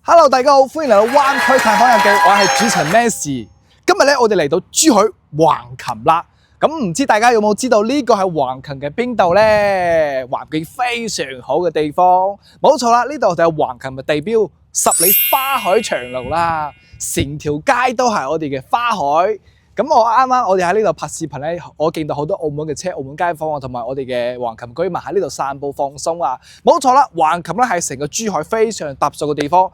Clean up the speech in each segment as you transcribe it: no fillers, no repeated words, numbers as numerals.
Hello， 大家好，歡迎嚟到灣區探訪日記，我係主持人 Messi。今日咧，我哋嚟到珠海橫琴啦。咁唔知大家有冇知道呢個係橫琴嘅邊度呢？環境非常好嘅地方，冇錯啦，呢度就係橫琴嘅地標十里花海長廊啦。成條街都係我哋嘅花海。咁我哋喺呢度拍視頻咧，我見到好多澳門嘅車、澳門街坊啊，同埋我哋嘅橫琴居民喺呢度散步放鬆啊。冇錯啦，橫琴咧係成個珠海非常特殊嘅地方。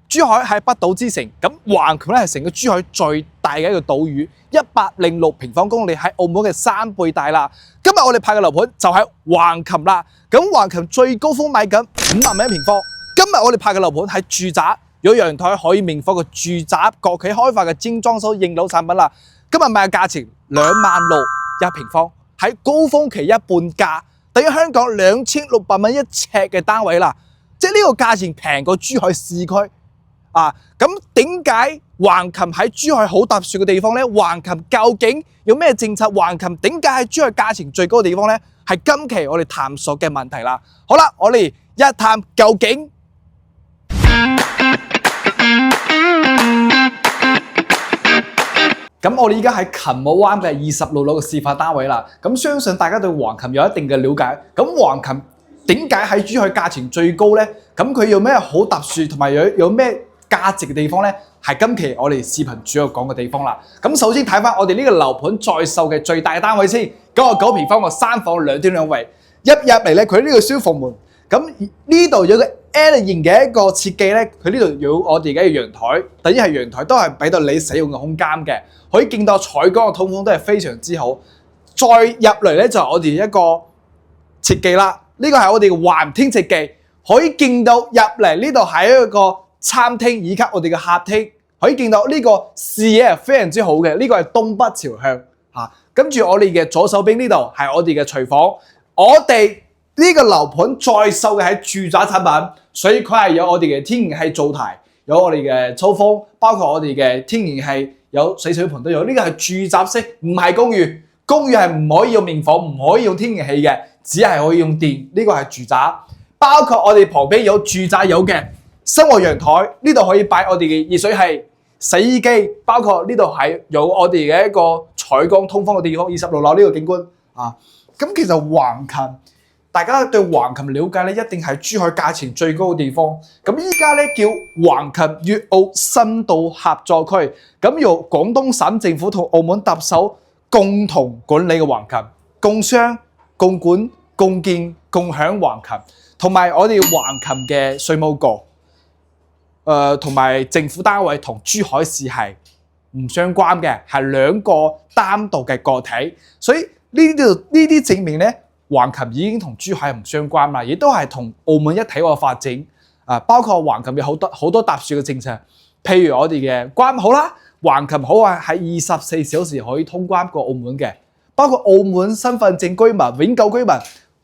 珠海係北島之城，咁橫琴咧係成個珠海最大嘅一個島嶼，106平方公里，喺澳門嘅3倍大啦。今日我哋拍嘅樓盤就喺橫琴啦。咁橫琴最高峰買緊5萬蚊一平方。今日我哋拍嘅樓盤係住宅，有陽台可以明火嘅住宅，國企開發嘅精裝修應樓產品啦。今日賣嘅價錢26000一平方，喺高峰期一半價，等於香港2600蚊一尺嘅單位啦。即係呢個價錢平過珠海市區。咁點解橫琴喺珠海好特殊嘅地方呢？橫琴究竟有咩政策？橫琴點解喺珠海價錢最高嘅地方呢？係今期我哋探索嘅問題啦。好啦，我哋一探究竟。咁我哋依家喺琴澳灣嘅26樓嘅示範單位啦。咁相信大家對橫琴有一定嘅了解。咁橫琴點解喺珠海價錢最高呢？咁佢有咩好特殊，同埋有咩價值嘅地方呢？係今期我哋視頻主要講嘅地方啦。咁首先睇翻我哋呢個樓盤在售嘅最大嘅單位先，99平方嘅3房2廳2衛。入嚟咧，佢呢個消防門，咁呢度有個 L 型嘅一個設計咧，佢呢度有我哋嘅陽台，第一係陽台都係俾到你使用嘅空間嘅，可以見到採光嘅通風都係非常之好。再入嚟咧就係我哋一個設計啦，呢個係我哋嘅環天設計，可以見到入嚟呢度係一個餐廳以及我哋嘅客廳，可以見到呢個視野係非常之好嘅，呢個係東北朝向嚇。跟住我哋嘅左手邊呢度係我哋嘅廚房，我哋呢個樓盤在售嘅係住宅產品，所以佢係有我哋嘅天然氣灶台，有我哋嘅抽風，包括我哋嘅天然氣，有洗水盆都有。呢個係住宅式，唔係公寓。公寓係唔可以用明火，唔可以用天然氣嘅，只係可以用電。呢個係住宅，包括我哋旁邊有住宅有嘅生活陽台，呢度可以擺我哋嘅熱水器、洗衣機，包括呢度係有我哋嘅一個採光通風嘅地方，26樓呢個景觀啊。咁其實橫琴，大家對橫琴了解咧，一定係珠海價錢最高嘅地方。咁依家咧叫橫琴粵澳深度合作區，咁由廣東省政府同澳門特首共同管理嘅橫琴，共商、共管、共建、共享橫琴，同埋我哋橫琴嘅稅務局。同埋政府單位同珠海市係唔相關嘅，係兩個單獨嘅個體，所以呢啲證明咧，橫琴已經同珠海唔相關啦，亦都係同澳門一體嘅發展。包括橫琴有好多特殊嘅政策，譬如我哋嘅關好啦，橫琴好係24小時可以通關過澳門嘅，包括澳門身份證居民、永久居民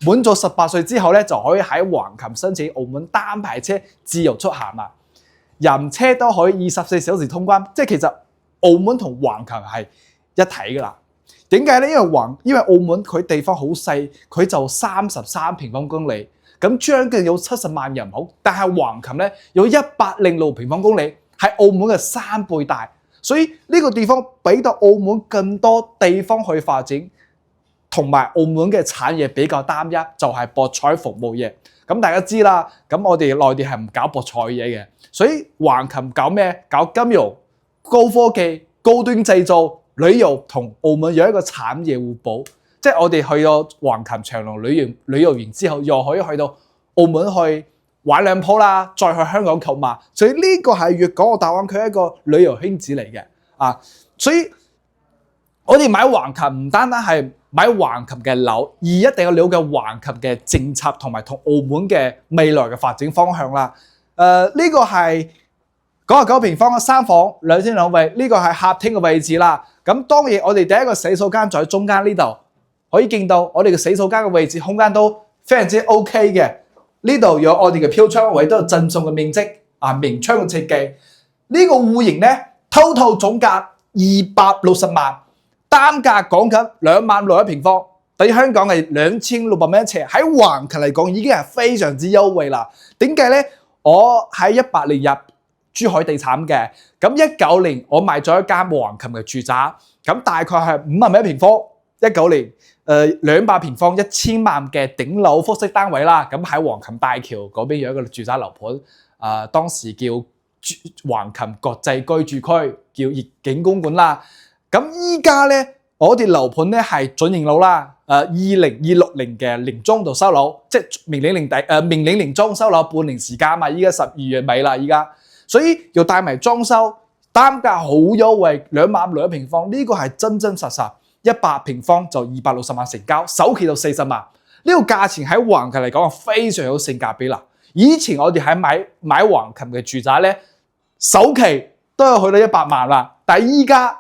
滿咗18歲之後咧，就可以喺橫琴申請澳門單牌車自由出行啦。人車都可以24小時通關，即係其實澳門同橫琴係一體噶啦。點解咧？因為澳門佢地方好細，佢就33平方公里，咁將近有70萬人口，但係橫琴咧有106平方公里，係澳門嘅3倍大，所以呢個地方俾到澳門更多地方去發展，同埋澳門嘅產業比較單一，就係博彩服務業。咁大家知啦，咁我哋內地係唔搞博彩嘢嘅，所以橫琴搞咩？搞金融、高科技、高端製造、旅遊，同澳門有一個產業互補。即係我哋去到橫琴長廊旅遊園之後，又可以去到澳門去玩2鋪啦，再去香港購物。所以呢個係粵港澳大灣區一個旅遊圈子嚟嘅。所以我哋買橫琴唔單單係買橫琴嘅樓，而一定要了解橫琴嘅政策同埋同澳門嘅未來嘅發展方向啦。呢個係99平方嘅3房2廳2衛，呢個係客廳嘅位置啦。咁當然我哋第一個洗手間就喺中間呢度，可以見到我哋嘅洗手間嘅位置空間都非常之 OK 嘅。呢度有我哋嘅飄窗位，都有贈送嘅面積明窗嘅設計。呢個戶型咧，total 總價260萬。單價講緊26000一平方，等於香港係2600蚊一尺，喺橫琴嚟講已經係非常之優惠啦。點解咧？我喺18年入珠海地產嘅。咁19年我買咗一間橫琴嘅住宅，咁大概係5萬蚊一平方。19年200平方1000萬嘅頂樓複式單位啦。咁喺橫琴大橋嗰邊有一個住宅樓盤，當時叫橫琴國際居住區，叫悅景公館啦。咁依家咧，我哋樓盤咧係準營樓啦。2026年嘅年中就收樓，即係明年年中收樓半年時間嘛。依家12月尾啦，依家，所以要帶埋裝修，單價好優惠，2萬6一平方，呢個係真真實實。100平方就260萬成交，首期就40萬，呢個價錢喺橫琴嚟講係非常有性價比啦。以前我哋喺買橫琴嘅住宅咧，首期都有去到100萬啦，但係依家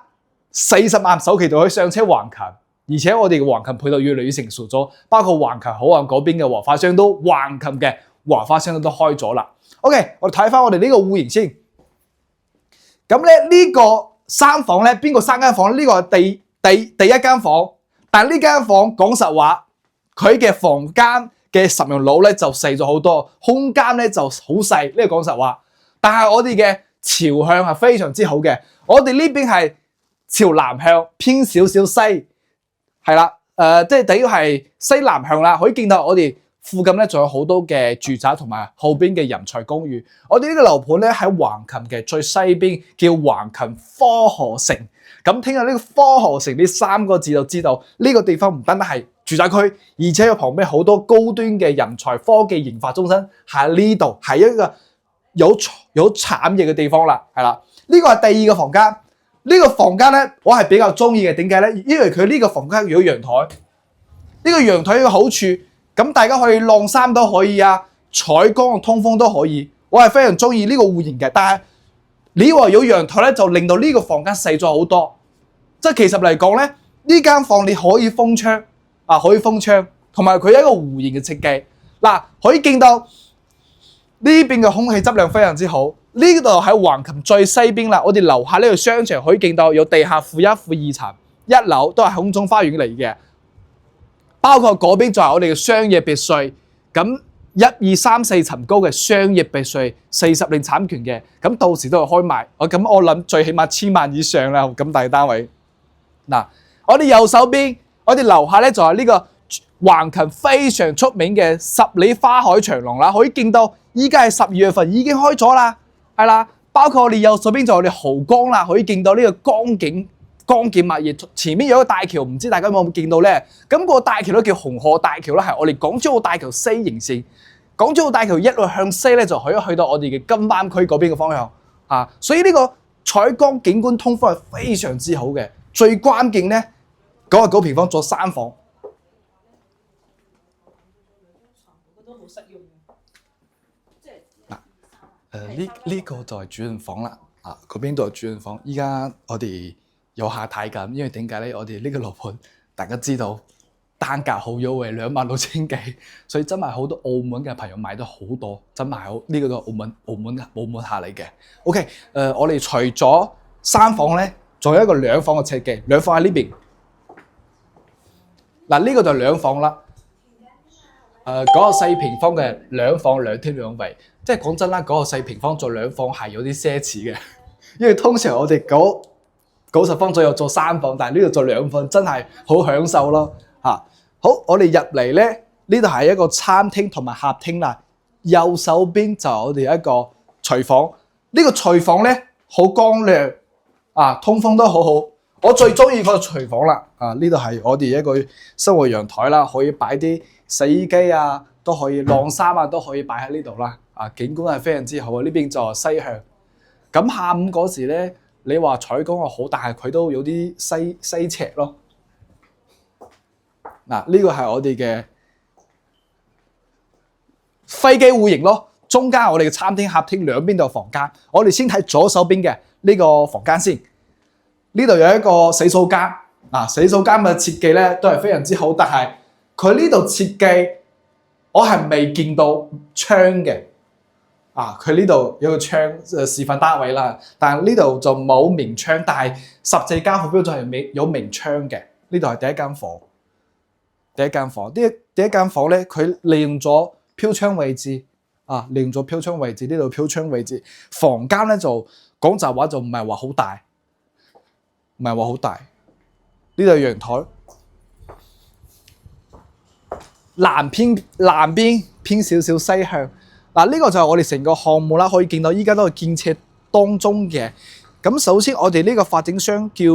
40萬首期就可以上車橫琴，而且我哋嘅橫琴配套越嚟越成熟咗，包括橫琴口岸嗰邊嘅華發商都橫琴嘅華發商都開咗啦。OK， 我哋睇翻我哋呢個戶型先。咁咧呢個3房咧，邊個3間房？呢個係第一間房，但係呢間房講實話，佢嘅房間嘅實用樓咧就細咗好多，空間咧就好細。呢個講實話，但係我哋嘅朝向係非常之好嘅。我哋呢邊係朝南向，偏少少西，係啦，即係等於係西南向啦。可以見到我哋附近咧仲有好多嘅住宅同埋後邊嘅人才公寓。我哋呢個樓盤咧喺橫琴嘅最西邊，叫橫琴科河城。咁聽下呢個科河城呢3個字就知道呢個地方唔單單係住宅區，而且有旁邊好多高端嘅人才科技研發中心喺呢度，係一個有產業嘅地方啦，係啦。呢個係第2個房間，呢個房間咧我係比較中意嘅，點解咧？因為佢呢個房間有陽台，呢個陽台嘅好處，咁大家可以晾衫都可以啊，採光通風都可以，我係非常中意呢個戶型嘅。但係你話有陽台咧，就令到呢個房間細咗好多。即係其實嚟講咧，呢間房你可以封窗可以封窗，同埋佢有一個弧形嘅設計。嗱，可以見到呢邊嘅空氣質量非常之好。呢度喺橫琴最西邊啦，我哋樓下呢個商場可以見到有地下負1、負2層，1樓都係空中花園嚟嘅。包括嗰邊就係我哋嘅商業別墅，咁1、2、3、4層高嘅商業別墅，40年產權嘅，咁到時都係開賣。我諗最起碼1000萬以上啦，咁大嘅單位。嗱，我哋右手邊，我哋樓下咧就係呢個橫琴非常出名嘅10里花海長廊啦。可以見到依家係12月份已經開咗啦，係啦。包括我哋右手邊就係我哋濠江啦，可以見到呢個江景物業，前面有一個大橋，唔知大家有冇見到咧？咁個大橋都叫紅河大橋啦，係我哋港珠澳大橋西形線。港珠澳大橋一路向西咧，就可以去到我哋嘅金灣區嗰邊嘅方向啊。所以呢個採光景觀通風係非常之好嘅。最關鍵咧，99平方做3房。呢個就係主人房啦。嗰邊度係主人房。依家我哋有客睇緊，因為點解咧？我哋呢個樓盤大家知道單價好優惠，26000幾，所以真係好多澳門嘅朋友買得好多，真係好。呢個都係澳門客嚟嘅。OK，我哋除咗3房咧，仲有一個2房嘅設計，2房喺呢邊。嗱，呢個就2房啦。嗰個4平方嘅2房2廳2衛，即係講真啦，嗰個4平方做2房係有啲奢侈嘅，因為通常我哋90方左右做3房，但係呢度做2房真係好享受咯嚇。好，我哋入嚟咧，呢度係一個餐廳同埋客廳啦。右手邊就係我哋一個廚房，呢個廚房咧好光亮通風都好好。我最中意嗰個廚房啦。呢度係我哋一個生活陽台啦，可以擺啲洗衣機都可以晾衫都可以擺喺呢度啦。景觀係非常之好啊！呢邊就係西向。咁下午嗰時咧，你話採光好，但係佢都有啲西斜咯。呢個係我哋嘅飛機戶型咯。中間我哋嘅餐廳、客廳兩邊都有房間。我哋先睇左手邊嘅呢個房間先。呢度有一個洗手間。洗手間嘅設計咧都係非常之好，但係佢呢度設計我係未見到窗嘅。佢呢度有個窗示範單位啦，但係呢度就冇明窗，但係實際交付標準係有明窗嘅。呢度係第一間房。第一間房咧，佢利用咗飄窗位置啊，利用咗飄窗位置，呢度飄窗位置，房間咧就講實話就唔係話好大，唔係話好大。呢度陽台，南邊偏少少西向。嗱，呢個就係我哋成個項目啦，可以見到依家都係建設當中嘅。咁首先我哋呢個發展商叫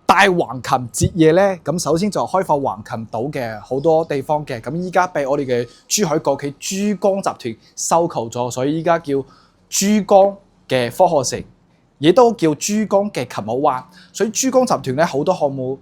大橫琴節夜咧，咁首先就開發橫琴島嘅好多地方嘅，咁依家被我哋嘅珠海國企珠江集團收購咗，所以依家叫珠江嘅科學城，亦都叫珠江嘅琴海灣。所以珠江集團咧好多項目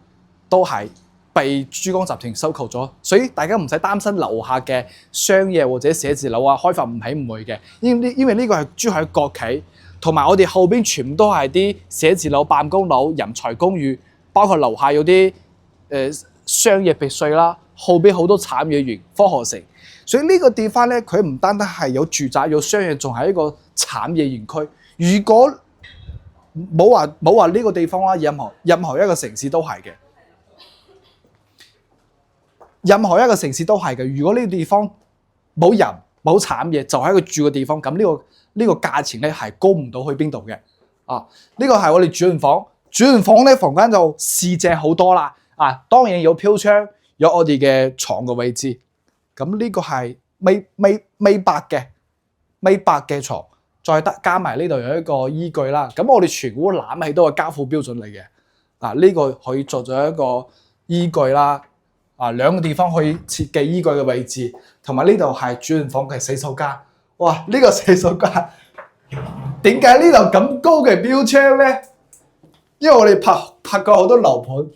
都係被珠江集團收購咗，所以大家唔使擔心樓下嘅商業或者寫字樓啊開發唔起唔會嘅，因為呢個係珠海國企，同埋我哋後邊全部都係啲寫字樓、辦公樓、人才公寓。包括樓下有啲商業別墅啦，後邊好多產業園、科學城，所以呢個地方咧，佢唔單單係有住宅、有商業，仲係一個產業園區。如果冇話呢個地方啦，任何一個城市都係嘅，任何一個城市都係嘅。如果呢個地方冇人冇產業，就係一個住嘅地方，咁呢個價錢咧係高唔到去邊度嘅。啊，呢個係我哋主人房。主人房咧，房間就市正好多啦，啊，當然有飄窗，有我哋嘅床嘅位置，咁呢個係米白嘅床，再加埋呢度有一個衣櫃啦，咁我哋全屋攬起都係交付標準嚟嘅，啊，呢個可以做咗一個衣櫃啦，啊，兩個地方可以設計衣櫃嘅位置，同埋呢度係主人房嘅洗手間，哇，呢個洗手間點解呢度咁高嘅標窗咧？因為我哋拍過好多樓盤，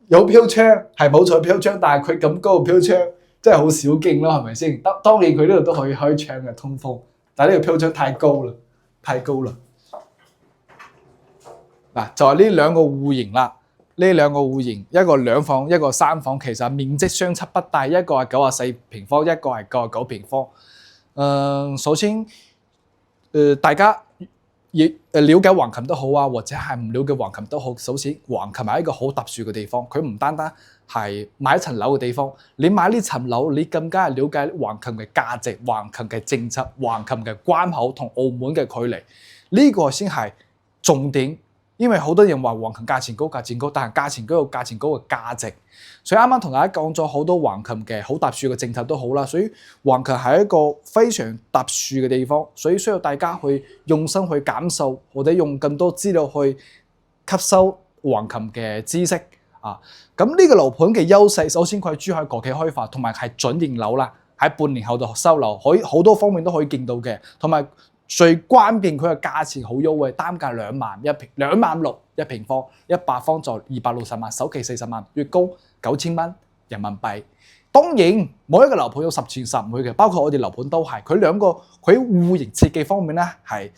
有飄窗係冇錯飄窗，但係佢咁高嘅飄窗真係好少見咯，係咪先？當然佢呢度都可以開窗嘅通風，但係呢個飄窗太高啦，太高啦。嗱，就係呢兩個戶型啦，呢兩個戶型，一個2房，一個3房，其實面積相差不大，一個係94平方，一個係99平方。首先，大家了解橫琴都好啊，或者係唔了解橫琴都好。首先，橫琴係一個好特殊嘅地方，佢唔單單係買一層樓嘅地方。你買呢層樓，你更加係了解橫琴嘅價值、橫琴嘅政策、橫琴嘅關口同澳門嘅距離，呢個先係重點。因為好多人話橫琴價錢高，但係價錢高有價錢高嘅價值。所以啱啱同大家講咗好多橫琴嘅好特殊嘅政策都好啦。所以橫琴係一個非常特殊嘅地方，所以需要大家去用心去感受，或者用更多資料去吸收橫琴嘅知識啊。咁呢個樓盤嘅優勢，首先佢係珠海國企開發，同埋係準認樓啦，喺半年後就收樓，可以好多方面都可以見到嘅，同埋。最關鍵佢嘅價錢好優惠，單價26000一平方，100方就260萬，首期40萬，月供9000蚊人民幣。當然，每一個樓盤有10全10唔會嘅，包括我哋樓盤都係。佢兩個佢戶型設計方面咧，係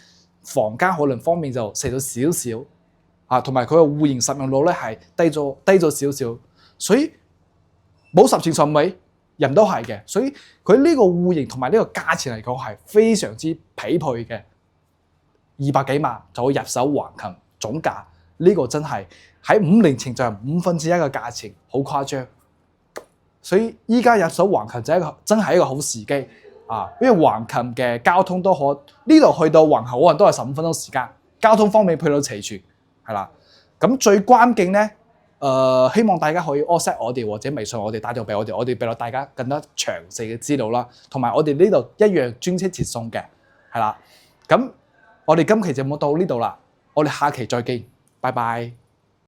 房間可能方面就細咗少少，啊，同埋佢嘅戶型實用率咧係低咗少少，所以冇10全10美。人都係嘅，所以佢呢個戶型同埋呢個價錢嚟講係非常之匹配嘅，200幾萬就可以入手橫琴總價，呢個真係喺5年前就係1/5嘅價錢，好誇張。所以依家入手橫琴就真係一個好時機啊！因為橫琴嘅交通都可，呢度去到橫琴可能都係15分鐘時間，交通方面配套齊全，係啦。咁最關鍵咧。希望大家可以 WhatsApp 我哋或者微信我哋打電話俾我哋俾到大家更加詳細嘅資料啦，同埋我哋呢度一樣專車接送嘅，係啦。咁我哋今期節目到呢度啦，我哋下期再見，拜拜。